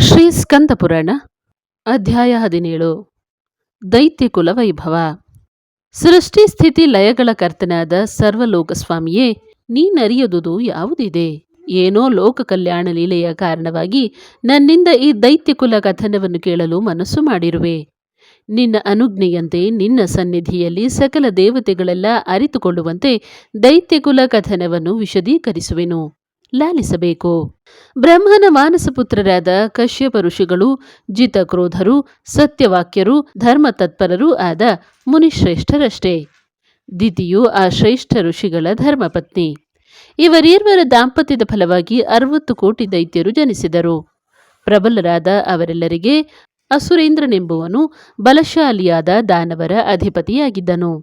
ಶ್ರೀ ಸ್ಕಂದ ಪುರಾಣ ಅಧ್ಯಾಯ 17 ದೈತ್ಯಕುಲ ವೈಭವ. ಸೃಷ್ಟಿ ಸ್ಥಿತಿ ಲಯಗಳ ಕರ್ತನಾದ ಸರ್ವಲೋಕಸ್ವಾಮಿಯೇ, ನೀನರಿಯದುದು ಯಾವುದಿದೆ? ಏನೋ ಲೋಕ ಕಲ್ಯಾಣ ಲೀಲೆಯ ಕಾರಣವಾಗಿ ನನ್ನಿಂದ ಈ ದೈತ್ಯಕುಲ ಕಥನವನ್ನು ಕೇಳಲು ಮನಸ್ಸು ಮಾಡಿರುವೆ. ನಿನ್ನ ಅನುಜ್ಞೆಯಂತೆ ನಿನ್ನ ಸನ್ನಿಧಿಯಲ್ಲಿ ಸಕಲ ದೇವತೆಗಳೆಲ್ಲ ಅರಿತುಕೊಳ್ಳುವಂತೆ ದೈತ್ಯಕುಲ ಕಥನವನ್ನು ವಿಶದೀಕರಿಸುವೆನು, ಲಾಲಿಸಬೇಕು. ಬ್ರಹ್ಮನ ಮಾನಸಪುತ್ರರಾದ ಕಶ್ಯಪ ಋಷಿಗಳು ಜಿತಕ್ರೋಧರು, ಸತ್ಯವಾಕ್ಯರು, ಧರ್ಮತತ್ಪರರೂ ಆದ ಮುನಿಶ್ರೇಷ್ಠರಷ್ಟೇ. ದಿತಿಯು ಆ ಶ್ರೇಷ್ಠ ಋಷಿಗಳ ಧರ್ಮಪತ್ನಿ. ಇವರೀರ್ವರ ದಾಂಪತ್ಯದ ಫಲವಾಗಿ 60 ಕೋಟಿ ದೈತ್ಯರು ಜನಿಸಿದರು. ಪ್ರಬಲರಾದ ಅವರೆಲ್ಲರಿಗೆ ಅಸುರೇಂದ್ರನೆಂಬುವನು ಬಲಶಾಲಿಯಾದ ದಾನವರ ಅಧಿಪತಿಯಾಗಿದ್ದನು.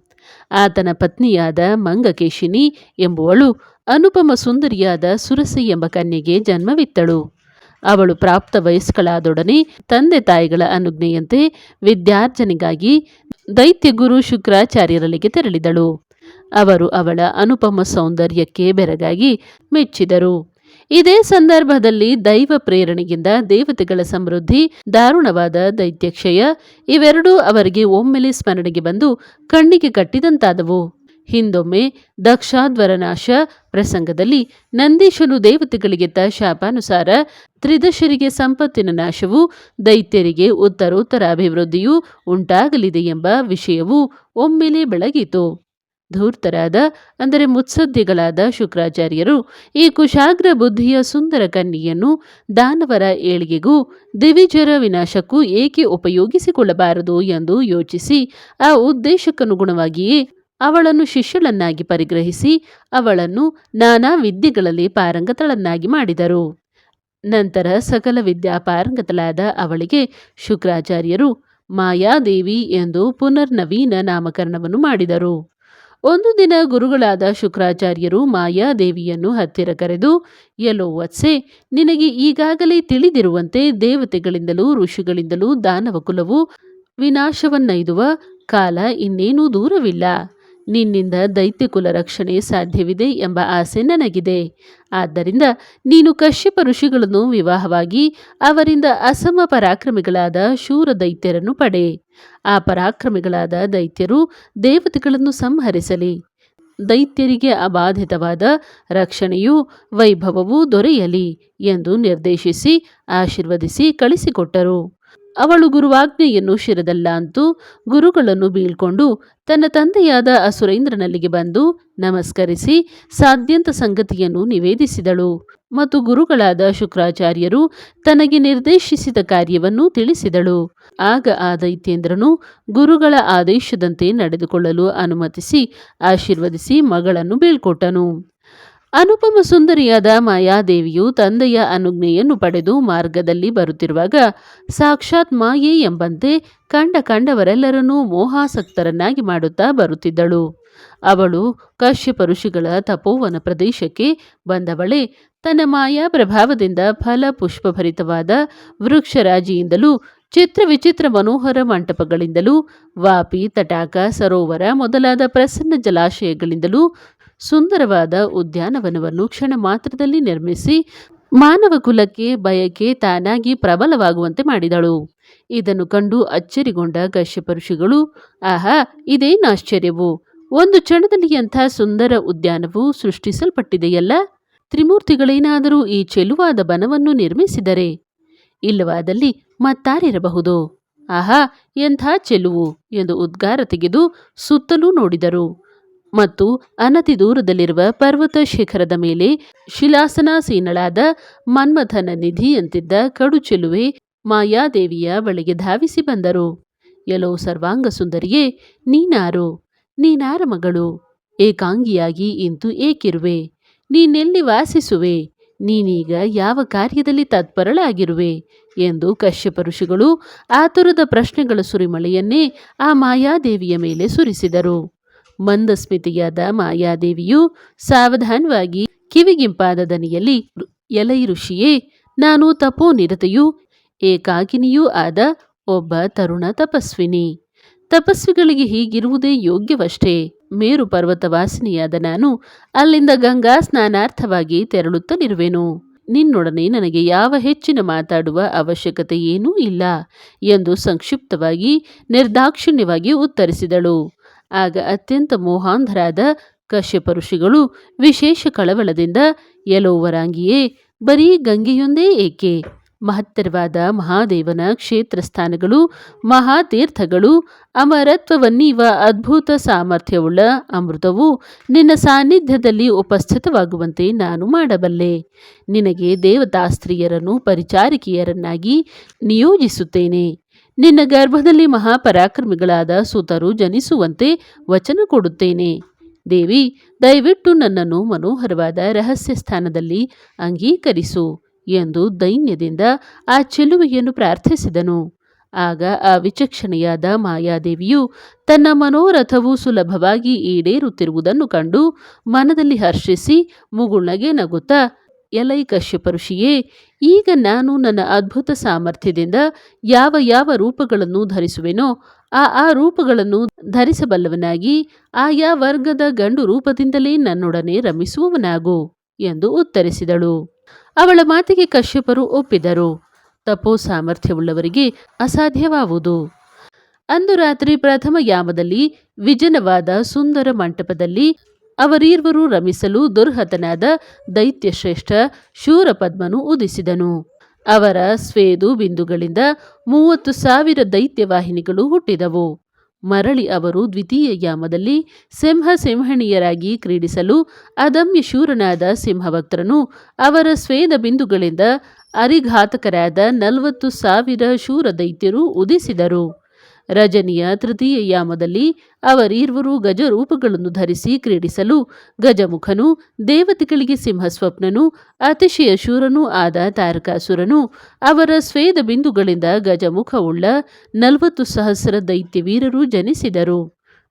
ಆತನ ಪತ್ನಿಯಾದ ಮಂಗಕೇಶಿನಿ ಎಂಬುವಳು ಅನುಪಮ ಸುಂದರಿಯಾದ ಸುರಸಿ ಎಂಬ ಕನ್ಯೆಗೆ ಜನ್ಮವಿತ್ತಳು. ಅವಳು ಪ್ರಾಪ್ತ ವಯಸ್ಕಳಾದೊಡನೆ ತಂದೆ ತಾಯಿಗಳ ಅನುಜ್ಞೆಯಂತೆ ವಿದ್ಯಾರ್ಜನೆಗಾಗಿ ದೈತ್ಯಗುರು ಶುಕ್ರಾಚಾರ್ಯರಲ್ಲಿಗೆ ತೆರಳಿದಳು. ಅವರು ಅವಳ ಅನುಪಮ ಸೌಂದರ್ಯಕ್ಕೆ ಬೆರಗಾಗಿ ಮೆಚ್ಚಿದರು. ಇದೇ ಸಂದರ್ಭದಲ್ಲಿ ದೈವ ಪ್ರೇರಣೆಯಿಂದ ದೇವತೆಗಳ ಸಮೃದ್ಧಿ, ದಾರುಣವಾದ ದೈತ್ಯಕ್ಷಯ ಇವೆರಡೂ ಅವರಿಗೆ ಒಮ್ಮೆಲೆ ಸ್ಮರಣೆಗೆ ಬಂದು ಕಣ್ಣಿಗೆ ಕಟ್ಟಿದಂತಾದವು. ಹಿಂದೊಮ್ಮೆ ದಕ್ಷಾಧ್ವರನಾಶ ಪ್ರಸಂಗದಲ್ಲಿ ನಂದೀಶನು ದೇವತೆಗಳಿಗೆತ್ತ ಶಾಪಾನುಸಾರ ತ್ರಿದಶರಿಗೆ ಸಂಪತ್ತಿನ ನಾಶವು, ದೈತ್ಯರಿಗೆ ಉತ್ತರೋತ್ತರ ಅಭಿವೃದ್ಧಿಯೂ ಉಂಟಾಗಲಿದೆ ಎಂಬ ವಿಷಯವು ಒಮ್ಮೆಲೆ ಬೆಳಗಿತು. ಧೂರ್ತರಾದ ಅಂದರೆ ಮುತ್ಸದ್ದಿಗಳಾದ ಶುಕ್ರಾಚಾರ್ಯರು ಈ ಕುಶಾಗ್ರ ಬುದ್ಧಿಯ ಸುಂದರ ಕನ್ಯೆಯನ್ನು ದಾನವರ ಏಳಿಗೆಗೂ ದಿವಿಜರ ವಿನಾಶಕ್ಕೂ ಏಕೆ ಉಪಯೋಗಿಸಿಕೊಳ್ಳಬಾರದು ಎಂದು ಯೋಚಿಸಿ ಆ ಉದ್ದೇಶಕ್ಕನುಗುಣವಾಗಿಯೇ ಅವಳನ್ನು ಶಿಷ್ಯಳನ್ನಾಗಿ ಪರಿಗ್ರಹಿಸಿ ಅವಳನ್ನು ನಾನಾ ವಿದ್ಯೆಗಳಲ್ಲಿ ಪಾರಂಗತಳನ್ನಾಗಿ ಮಾಡಿದರು. ನಂತರ ಸಕಲ ವಿದ್ಯಾ ಪಾರಂಗತಳಾದ ಅವಳಿಗೆ ಶುಕ್ರಾಚಾರ್ಯರು ಮಾಯಾದೇವಿ ಎಂದು ಪುನರ್ನವೀನ ನಾಮಕರಣವನ್ನು ಮಾಡಿದರು. ಒಂದು ದಿನ ಗುರುಗಳಾದ ಶುಕ್ರಾಚಾರ್ಯರು ಮಾಯಾದೇವಿಯನ್ನು ಹತ್ತಿರ ಕರೆದು, ಎಲ್ಲೋ ವತ್ಸೆ, ನಿನಗೆ ಈಗಾಗಲೇ ತಿಳಿದಿರುವಂತೆ ದೇವತೆಗಳಿಂದಲೂ ಋಷಿಗಳಿಂದಲೂ ದಾನವ ಕುಲವು ವಿನಾಶವನ್ನೈದುವ ಕಾಲ ಇನ್ನೇನೂ ದೂರವಿಲ್ಲ. ನಿನ್ನಿಂದ ದೈತ್ಯಕುಲ ರಕ್ಷಣೆ ಸಾಧ್ಯವಿದೆ ಎಂಬ ಆಸೆ ನನಗಿದೆ. ಆದ್ದರಿಂದ ನೀನು ಕಶ್ಯಪ ಋಷಿಗಳನ್ನು ವಿವಾಹವಾಗಿ ಅವರಿಂದ ಅಸಮ ಪರಾಕ್ರಮಿಗಳಾದ ಶೂರ ದೈತ್ಯರನ್ನು ಪಡೆ. ಆ ಪರಾಕ್ರಮಿಗಳಾದ ದೈತ್ಯರು ದೇವತೆಗಳನ್ನು ಸಂಹರಿಸಲಿ. ದೈತ್ಯರಿಗೆ ಅಬಾಧಿತವಾದ ರಕ್ಷಣೆಯೂ ವೈಭವವೂ ದೊರೆಯಲಿ ಎಂದು ನಿರ್ದೇಶಿಸಿ ಆಶೀರ್ವದಿಸಿ ಕಳಿಸಿಕೊಟ್ಟರು. ಅವಳು ಗುರುವಾಜ್ಞೆಯನ್ನು ಶಿರದಲ್ಲಾಂತು ಗುರುಗಳನ್ನು ಬೀಳ್ಕೊಂಡು ತನ್ನ ತಂದೆಯಾದ ಅಸುರೇಂದ್ರನಲ್ಲಿಗೆ ಬಂದು ನಮಸ್ಕರಿಸಿ ಸಾಧ್ಯಂತ ಸಂಗತಿಯನ್ನು ನಿವೇದಿಸಿದಳು. ಮತ್ತು ಗುರುಗಳಾದ ಶುಕ್ರಾಚಾರ್ಯರು ತನಗೆ ನಿರ್ದೇಶಿಸಿದ ಕಾರ್ಯವನ್ನು ತಿಳಿಸಿದಳು. ಆಗ ಆ ದೈತ್ಯೇಂದ್ರನು ಗುರುಗಳ ಆದೇಶದಂತೆ ನಡೆದುಕೊಳ್ಳಲು ಅನುಮತಿಸಿ ಆಶೀರ್ವದಿಸಿ ಮಗಳನ್ನು ಬೀಳ್ಕೊಟ್ಟನು. ಅನುಪಮ ಸುಂದರಿಯಾದ ಮಾಯಾದೇವಿಯು ತಂದೆಯ ಅನುಜ್ಞೆಯನ್ನು ಪಡೆದು ಮಾರ್ಗದಲ್ಲಿ ಬರುತ್ತಿರುವಾಗ ಸಾಕ್ಷಾತ್ ಮಾಯೆ ಎಂಬಂತೆ ಕಂಡವರೆಲ್ಲರನ್ನೂ ಮೋಹಾಸಕ್ತರನ್ನಾಗಿ ಮಾಡುತ್ತಾ ಬರುತ್ತಿದ್ದಳು. ಅವಳು ಕಶ್ಯಪ ಋಷಿಗಳ ತಪೋವನ ಪ್ರದೇಶಕ್ಕೆ ಬಂದವಳೆ ತನ್ನ ಮಾಯಾ ಪ್ರಭಾವದಿಂದ ಫಲ ಪುಷ್ಪಭರಿತವಾದ ವೃಕ್ಷರಾಜಿಯಿಂದಲೂ ಚಿತ್ರ ವಿಚಿತ್ರ ಮನೋಹರ ಮಂಟಪಗಳಿಂದಲೂ ವಾಪಿ, ತಟಾಕ, ಸರೋವರ ಮೊದಲಾದ ಪ್ರಸನ್ನ ಜಲಾಶಯಗಳಿಂದಲೂ ಸುಂದರವಾದ ಉದ್ಯಾನವನವನ್ನು ಕ್ಷಣ ಮಾತ್ರದಲ್ಲಿ ನಿರ್ಮಿಸಿ ಮಾನವ ಕುಲಕ್ಕೆ ಬಯಕೆ ತಾನಾಗಿ ಪ್ರಬಲವಾಗುವಂತೆ ಮಾಡಿದಳು. ಇದನ್ನು ಕಂಡು ಅಚ್ಚರಿಗೊಂಡ ಕಶ್ಯಪ ಋಷಿಗಳು, ಆಹಾ, ಇದೇನು ಆಶ್ಚರ್ಯವು! ಒಂದು ಕ್ಷಣದಲ್ಲಿ ಅಂಥ ಸುಂದರ ಉದ್ಯಾನವು ಸೃಷ್ಟಿಸಲ್ಪಟ್ಟಿದೆಯಲ್ಲ. ತ್ರಿಮೂರ್ತಿಗಳೇನಾದರೂ ಈ ಚೆಲುವಾದ ಬನವನ್ನು ನಿರ್ಮಿಸಿದರೆ, ಇಲ್ಲವಾದಲ್ಲಿ ಮತ್ತಾರಿರಬಹುದು? ಆಹಾ, ಎಂಥ ಚೆಲುವು ಎಂದು ಉದ್ಗಾರ ತೆಗೆದು ಸುತ್ತಲೂ ನೋಡಿದರು. ಮತ್ತು ಅನತಿ ದೂರದಲ್ಲಿರುವ ಪರ್ವತ ಶಿಖರದ ಮೇಲೆ ಶಿಲಾಸನಾಸೀನಳಾದ ಮನ್ಮಥನ ನಿಧಿಯಂತಿದ್ದ ಕಡು ಚೆಲುವೆ ಮಾಯಾದೇವಿಯ ಬಳಿಗೆ ಧಾವಿಸಿ ಬಂದರು. ಎಲ್ಲೋ ಸರ್ವಾಂಗ ಸುಂದರಿಯೇ, ನೀನಾರ ಮಗಳು? ಏಕಾಂಗಿಯಾಗಿ ಇಂತು ಏಕಿರುವೆ? ನೀನೆಲ್ಲಿ ವಾಸಿಸುವೆ? ನೀನೀಗ ಯಾವ ಕಾರ್ಯದಲ್ಲಿ ತತ್ಪರಳಾಗಿರುವೆ ಎಂದು ಕಶ್ಯಪ ಋಷಿಗಳು ಆತುರದ ಪ್ರಶ್ನೆಗಳ ಸುರಿಮಳೆಯನ್ನೇ ಆ ಮಾಯಾದೇವಿಯ ಮೇಲೆ ಸುರಿಸಿದರು. ಮಂದಸ್ಮಿತೆಯಾದ ಮಾಯಾದೇವಿಯು ಸಾವಧಾನವಾಗಿ ಕಿವಿಗಿಂಪಾದ ದನಿಯಲ್ಲಿ, ಎಲೈ ಋಷಿಯೇ, ನಾನು ತಪೋನಿರತೆಯೂ ಏಕಾಕಿನಿಯೂ ಆದ ಒಬ್ಬ ತರುಣ ತಪಸ್ವಿನಿ. ತಪಸ್ವಿಗಳಿಗೆ ಹೀಗಿರುವುದೇ ಯೋಗ್ಯವಷ್ಟೇ. ಮೇರು ಪರ್ವತ ವಾಸಿನಿಯಾದ ನಾನು ಅಲ್ಲಿಂದ ಗಂಗಾ ಸ್ನಾನಾರ್ಥವಾಗಿ ತೆರಳುತ್ತಲಿರುವೆನು. ನಿನ್ನೊಡನೆ ನನಗೆ ಯಾವ ಹೆಚ್ಚಿನ ಮಾತಾಡುವ ಅವಶ್ಯಕತೆ ಏನೂ ಇಲ್ಲ ಎಂದು ಸಂಕ್ಷಿಪ್ತವಾಗಿ ನಿರ್ದಾಕ್ಷಿಣ್ಯವಾಗಿ ಉತ್ತರಿಸಿದಳು. ಆಗ ಅತ್ಯಂತ ಮೋಹಾಂಧರಾದ ಕಶ್ಯಪ ಋಷಿಗಳು ವಿಶೇಷ ಕಳವಳದಿಂದ, ಎಲೋ ವರಾಂಗಿಯೇ, ಬರೀ ಗಂಗೆಯೊಂದೇ ಏಕೆ? ಮಹತ್ತರವಾದ ಮಹಾದೇವನ ಕ್ಷೇತ್ರ ಸ್ಥಾನಗಳು, ಮಹಾತೀರ್ಥಗಳು, ಅಮರತ್ವವನ್ನೀವ ಅದ್ಭುತ ಸಾಮರ್ಥ್ಯವುಳ್ಳ ಅಮೃತವು ನಿನ್ನ ಸಾನ್ನಿಧ್ಯದಲ್ಲಿ ಉಪಸ್ಥಿತವಾಗುವಂತೆ ನಾನು ಮಾಡಬಲ್ಲೆ. ನಿನಗೆ ದೇವತಾಸ್ತ್ರೀಯರನ್ನು ಪರಿಚಾರಿಕೆಯರನ್ನಾಗಿ ನಿಯೋಜಿಸುತ್ತೇನೆ. ನಿನ್ನ ಗರ್ಭದಲ್ಲಿ ಮಹಾಪರಾಕ್ರಮಿಗಳಾದ ಸುತರು ಜನಿಸುವಂತೆ ವಚನ ಕೊಡುತ್ತೇನೆ. ದೇವಿ, ದಯವಿಟ್ಟು ನನ್ನನ್ನು ಮನೋಹರವಾದ ರಹಸ್ಯ ಸ್ಥಾನದಲ್ಲಿ ಅಂಗೀಕರಿಸು ಎಂದು ದೈನ್ಯದಿಂದ ಆ ಚೆಲುವೆಯನ್ನು ಪ್ರಾರ್ಥಿಸಿದನು. ಆಗ ಆ ವಿಚಕ್ಷಣೆಯಾದ ಮಾಯಾದೇವಿಯು ತನ್ನ ಮನೋರಥವು ಸುಲಭವಾಗಿ ಈಡೇರುತ್ತಿರುವುದನ್ನು ಕಂಡು ಮನದಲ್ಲಿ ಹರ್ಷಿಸಿ ಮುಗುಳ್ನಗೆ ನಗುತ್ತಾ, ಎಲೈ ಕಶ್ಯಪ ಋಷಿಯೇ, ಈಗ ನಾನು ನನ್ನ ಅದ್ಭುತ ಸಾಮರ್ಥ್ಯದಿಂದ ಯಾವ ಯಾವ ರೂಪಗಳನ್ನು ಧರಿಸುವೆನೋ ಆ ರೂಪಗಳನ್ನು ಧರಿಸಬಲ್ಲವನಾಗಿ ಆಯಾ ವರ್ಗದ ಗಂಡು ರೂಪದಿಂದಲೇ ನನ್ನೊಡನೆ ರಮಿಸುವವನಾಗು ಎಂದು ಉತ್ತರಿಸಿದಳು. ಅವಳ ಮಾತಿಗೆ ಕಶ್ಯಪರು ಒಪ್ಪಿದರು. ತಪೋ ಸಾಮರ್ಥ್ಯವುಳ್ಳವರಿಗೆ ಅಸಾಧ್ಯವಾವುದು. ಅಂದು ರಾತ್ರಿ ಪ್ರಥಮ ಯಾಮದಲ್ಲಿ ವಿಜನವಾದ ಸುಂದರ ಮಂಟಪದಲ್ಲಿ ಅವರೀರ್ವರು ರಮಿಸಲು ದುರ್ಹತನಾದ ದೈತ್ಯಶ್ರೇಷ್ಠ ಶೂರಪದ್ಮನು ಉದಿಸಿದನು. ಅವರ ಸ್ವೇದು ಬಿಂದುಗಳಿಂದ 30,000 ದೈತ್ಯವಾಹಿನಿಗಳು ಹುಟ್ಟಿದವು. ಮರಳಿ ಅವರು ದ್ವಿತೀಯ ಯಾಮದಲ್ಲಿ ಸಿಂಹಣಿಯರಾಗಿ ಕ್ರೀಡಿಸಲು ಅದಮ್ಯ ಶೂರನಾದ ಸಿಂಹವಕ್ತ್ರನು ಅವರ ಸ್ವೇದ ಬಿಂದುಗಳಿಂದ ಅರಿಘಾತಕರಾದ 40,000 ಶೂರ ದೈತ್ಯರು ಉದಿಸಿದರು. ರಜನಿಯ ತೃತೀಯ ಯಾಮದಲ್ಲಿ ಅವರೀರ್ವರು ಗಜರೂಪಗಳನ್ನು ಧರಿಸಿ ಕ್ರೀಡಿಸಲು ಗಜಮುಖನು, ದೇವತೆಗಳಿಗೆ ಸಿಂಹಸ್ವಪ್ನನು, ಅತಿಶಯ ಶೂರನೂ ಆದ ತಾರಕಾಸುರನು ಅವರ ಸ್ವೇದ ಬಿಂದುಗಳಿಂದ ಗಜಮುಖವುಳ್ಳ 40,000 ದೈತ್ಯವೀರರು ಜನಿಸಿದರು.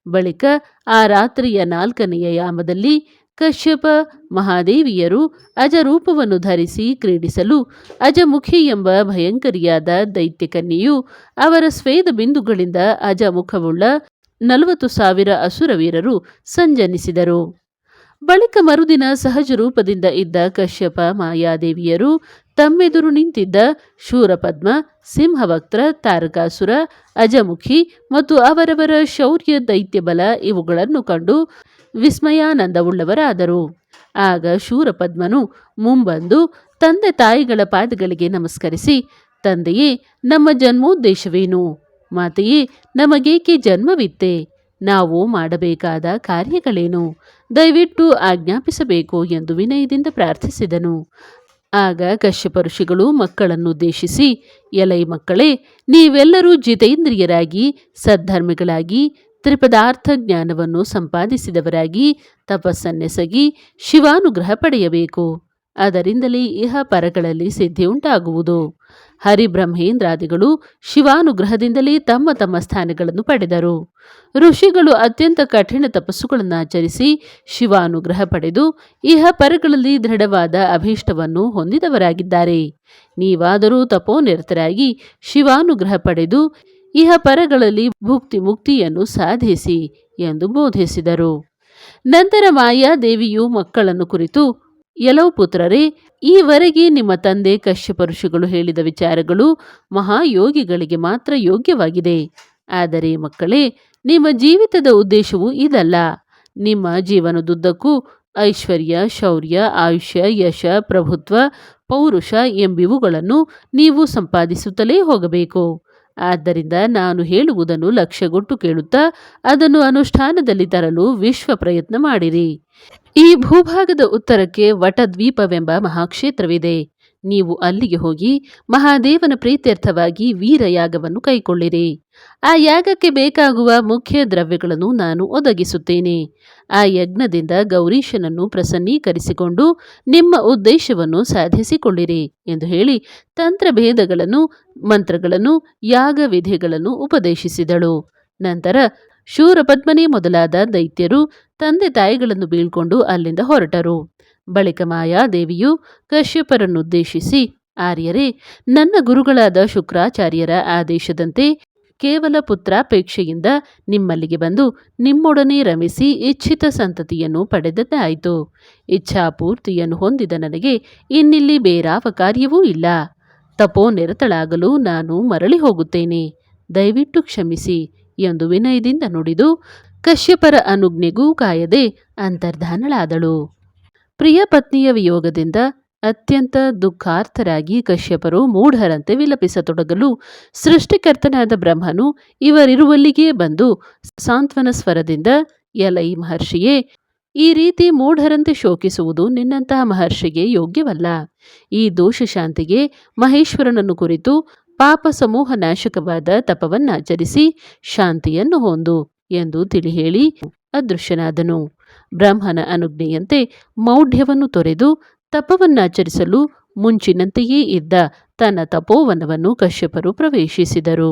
ಬಳಿಕ ಆ ರಾತ್ರಿಯ 4ನೆಯ ಯಾಮದಲ್ಲಿ ಕಶ್ಯಪ ಮಹಾದೇವಿಯರು ಅಜರೂಪವನ್ನು ಧರಿಸಿ ಕ್ರೀಡಿಸಲು ಅಜಮುಖಿ ಎಂಬ ಭಯಂಕರಿಯಾದ ದೈತ್ಯಕನ್ಯೆಯು ಅವರ ಸ್ವೇದ ಬಿಂದುಗಳಿಂದ ಅಜಮುಖವುಳ್ಳ 40,000 ಅಸುರವೀರರು ಸಂಜನಿಸಿದರು. ಬಳಿಕ ಮರುದಿನ ಸಹಜ ರೂಪದಿಂದ ಇದ್ದ ಕಶ್ಯಪ ಮಾಯಾದೇವಿಯರು ತಮ್ಮೆದುರು ನಿಂತಿದ್ದ ಶೂರಪದ್ಮ, ಸಿಂಹವಕ್ತ್ರ, ತಾರಕಾಸುರ, ಅಜಮುಖಿ ಮತ್ತು ಅವರವರ ಶೌರ್ಯ, ದೈತ್ಯಬಲ ಇವುಗಳನ್ನು ಕಂಡು ವಿಸ್ಮಯಾನಂದವುಳ್ಳವರಾದರು. ಆಗ ಶೂರಪದ್ಮನು ಮುಂಬಂದು ತಂದೆ ತಾಯಿಗಳ ಪಾದಗಳಿಗೆ ನಮಸ್ಕರಿಸಿ, ತಂದೆಯೇ, ನಮ್ಮ ಜನ್ಮೋದ್ದೇಶವೇನು? ಮಾತೆಯೇ, ನಮಗೇಕೆ ಜನ್ಮವಿತ್ತೆ? ನಾವು ಮಾಡಬೇಕಾದ ಕಾರ್ಯಗಳೇನು? ದಯವಿಟ್ಟು ಆಜ್ಞಾಪಿಸಬೇಕು ಎಂದು ವಿನಯದಿಂದ ಪ್ರಾರ್ಥಿಸಿದನು. ಆಗ ಕಶ್ಯಪ ಋಷಿಗಳು ಮಕ್ಕಳನ್ನುದ್ದೇಶಿಸಿ, ಎಲೈ ಮಕ್ಕಳೇ, ನೀವೆಲ್ಲರೂ ಜಿತೇಂದ್ರಿಯರಾಗಿ ಸದ್ಧರ್ಮಿಗಳಾಗಿ ತ್ರಿಪದಾರ್ಥ ಜ್ಞಾನವನ್ನು ಸಂಪಾದಿಸಿದವರಾಗಿ ತಪಸ್ಸನ್ನೆಸಗಿ ಶಿವಾನುಗ್ರಹ ಪಡೆಯಬೇಕು. ಅದರಿಂದಲೇ ಇಹ ಪರಗಳಲ್ಲಿ ಸಿದ್ಧಿ ಉಂಟಾಗುವುದು. ಹರಿಬ್ರಹ್ಮೇಂದ್ರಾದಿಗಳು ಶಿವಾನುಗ್ರಹದಿಂದಲೇ ತಮ್ಮ ತಮ್ಮ ಸ್ಥಾನಗಳನ್ನು ಪಡೆದರು. ಋಷಿಗಳು ಅತ್ಯಂತ ಕಠಿಣ ತಪಸ್ಸುಗಳನ್ನು ಆಚರಿಸಿ ಶಿವಾನುಗ್ರಹ ಪಡೆದು ಇಹ ಪರಗಳಲ್ಲಿ ದೃಢವಾದ ಅಭೀಷ್ಟವನ್ನು ಹೊಂದಿದವರಾಗಿದ್ದಾರೆ. ನೀವಾದರೂ ತಪೋನಿರತರಾಗಿ ಶಿವಾನುಗ್ರಹ ಪಡೆದು ಇಹ ಪರಗಳಲ್ಲಿ ಭುಕ್ತಿ ಮುಕ್ತಿಯನ್ನು ಸಾಧಿಸಿ ಎಂದು ಬೋಧಿಸಿದರು. ನಂತರ ಮಾಯಾದೇವಿಯು ಮಕ್ಕಳನ್ನು ಕುರಿತು, ಎಲೋ ಪುತ್ರರೇ, ಈವರೆಗೆ ನಿಮ್ಮ ತಂದೆ ಕಶ್ಯಪ ಋಷಿಗಳು ಹೇಳಿದ ವಿಚಾರಗಳು ಮಹಾಯೋಗಿಗಳಿಗೆ ಮಾತ್ರ ಯೋಗ್ಯವಾಗಿದೆ. ಆದರೆ ಮಕ್ಕಳೇ, ನಿಮ್ಮ ಜೀವಿತದ ಉದ್ದೇಶವು ಇದಲ್ಲ. ನಿಮ್ಮ ಜೀವನದುದ್ದಕ್ಕೂ ಐಶ್ವರ್ಯ, ಶೌರ್ಯ, ಆಯುಷ್ಯ, ಯಶ, ಪ್ರಭುತ್ವ, ಪೌರುಷ ಎಂಬಿವುಗಳನ್ನು ನೀವು ಸಂಪಾದಿಸುತ್ತಲೇ ಹೋಗಬೇಕು. ಆದ್ದರಿಂದ ನಾನು ಹೇಳುವುದನ್ನು ಲಕ್ಷ್ಯಗೊಟ್ಟು ಕೇಳುತ್ತಾ ಅದನ್ನು ಅನುಷ್ಠಾನದಲ್ಲಿ ತರಲು ವಿಶ್ವ ಪ್ರಯತ್ನ ಮಾಡಿರಿ. ಈ ಭೂಭಾಗದ ಉತ್ತರಕ್ಕೆ ವಟದ್ವೀಪವೆಂಬ ಮಹಾಕ್ಷೇತ್ರವಿದೆ. ನೀವು ಅಲ್ಲಿಗೆ ಹೋಗಿ ಮಹಾದೇವನ ಪ್ರೀತ್ಯರ್ಥವಾಗಿ ವೀರಯಾಗವನ್ನು ಕೈಕೊಳ್ಳಿರಿ. ಆ ಯಾಗಕ್ಕೆ ಬೇಕಾಗುವ ಮುಖ್ಯ ದ್ರವ್ಯಗಳನ್ನು ನಾನು ಒದಗಿಸುತ್ತೇನೆ. ಆ ಯಜ್ಞದಿಂದ ಗೌರೀಶನನ್ನು ಪ್ರಸನ್ನೀಕರಿಸಿಕೊಂಡು ನಿಮ್ಮ ಉದ್ದೇಶವನ್ನು ಸಾಧಿಸಿಕೊಳ್ಳಿರಿ ಎಂದು ಹೇಳಿ ತಂತ್ರಭೇದಗಳನ್ನು, ಮಂತ್ರಗಳನ್ನು, ಯಾಗ ವಿಧಿಗಳನ್ನು ಉಪದೇಶಿಸಿದಳು. ನಂತರ ಶೂರಪದ್ಮನೇ ಮೊದಲಾದ ದೈತ್ಯರು ತಂದೆ ತಾಯಿಗಳನ್ನು ಬೀಳ್ಕೊಂಡು ಅಲ್ಲಿಂದ ಹೊರಟರು. ಬಳಿಕ ಮಾಯಾದೇವಿಯು ಕಶ್ಯಪರನ್ನುದ್ದೇಶಿಸಿ, ಆರ್ಯರೇ, ನನ್ನ ಗುರುಗಳಾದ ಶುಕ್ರಾಚಾರ್ಯರ ಆದೇಶದಂತೆ ಕೇವಲ ಪುತ್ರಾಪೇಕ್ಷೆಯಿಂದ ನಿಮ್ಮಲ್ಲಿಗೆ ಬಂದು ನಿಮ್ಮೊಡನೆ ರಮಿಸಿ ಇಚ್ಛಿತ ಸಂತತಿಯನ್ನು ಪಡೆದದ್ದಾಯಿತು. ಇಚ್ಛಾಪೂರ್ತಿಯನ್ನು ಹೊಂದಿದ ನನಗೆ ಇನ್ನಿಲ್ಲಿ ಬೇರಾವ ಕಾರ್ಯವೂ ಇಲ್ಲ. ತಪೋನಿರತಳಾಗಲು ನಾನು ಮರಳಿ ಹೋಗುತ್ತೇನೆ. ದಯವಿಟ್ಟು ಕ್ಷಮಿಸಿ ಎಂದು ವಿನಯದಿಂದ ನುಡಿದು ಕಶ್ಯಪರ ಅನುಜ್ಞೆಗೂ ಕಾಯದೆ ಅಂತರ್ಧಾನಳಾದಳು. ಪ್ರಿಯ ಪತ್ನಿಯ ವಿಯೋಗದಿಂದ ಅತ್ಯಂತ ದುಃಖಾರ್ಥರಾಗಿ ಕಶ್ಯಪರು ಮೂಢರಂತೆ ವಿಲಪಿಸತೊಡಗಲು ಸೃಷ್ಟಿಕರ್ತನಾದ ಬ್ರಹ್ಮನು ಇವರಿರುವಲ್ಲಿಗೇ ಬಂದು ಸಾಂತ್ವನ ಸ್ವರದಿಂದ, ಎಲೈ ಮಹರ್ಷಿಯೇ, ಈ ರೀತಿ ಮೂಢರಂತೆ ಶೋಕಿಸುವುದು ನಿನ್ನಂತಹ ಮಹರ್ಷಿಗೆ ಯೋಗ್ಯವಲ್ಲ. ಈ ದೋಷ ಶಾಂತಿಗೆ ಮಹೇಶ್ವರನನ್ನು ಕುರಿತು ಪಾಪ ಸಮೂಹ ನಾಶಕವಾದ ತಪವನ್ನಾಚರಿಸಿ ಶಾಂತಿಯನ್ನು ಹೊಂದು ಎಂದು ತಿಳಿ ಹೇಳಿ ಅದೃಶ್ಯನಾದನು. ಬ್ರಹ್ಮನ ಅನುಜ್ಞೆಯಂತೆ ಮೌಢ್ಯವನ್ನು ತೊರೆದು ತಪವನ್ನಾಚರಿಸಲು ಮುಂಚಿನಂತೆಯೇ ಇದ್ದ ತನ್ನ ತಪೋವನವನ್ನು ಕಶ್ಯಪರು ಪ್ರವೇಶಿಸಿದರು.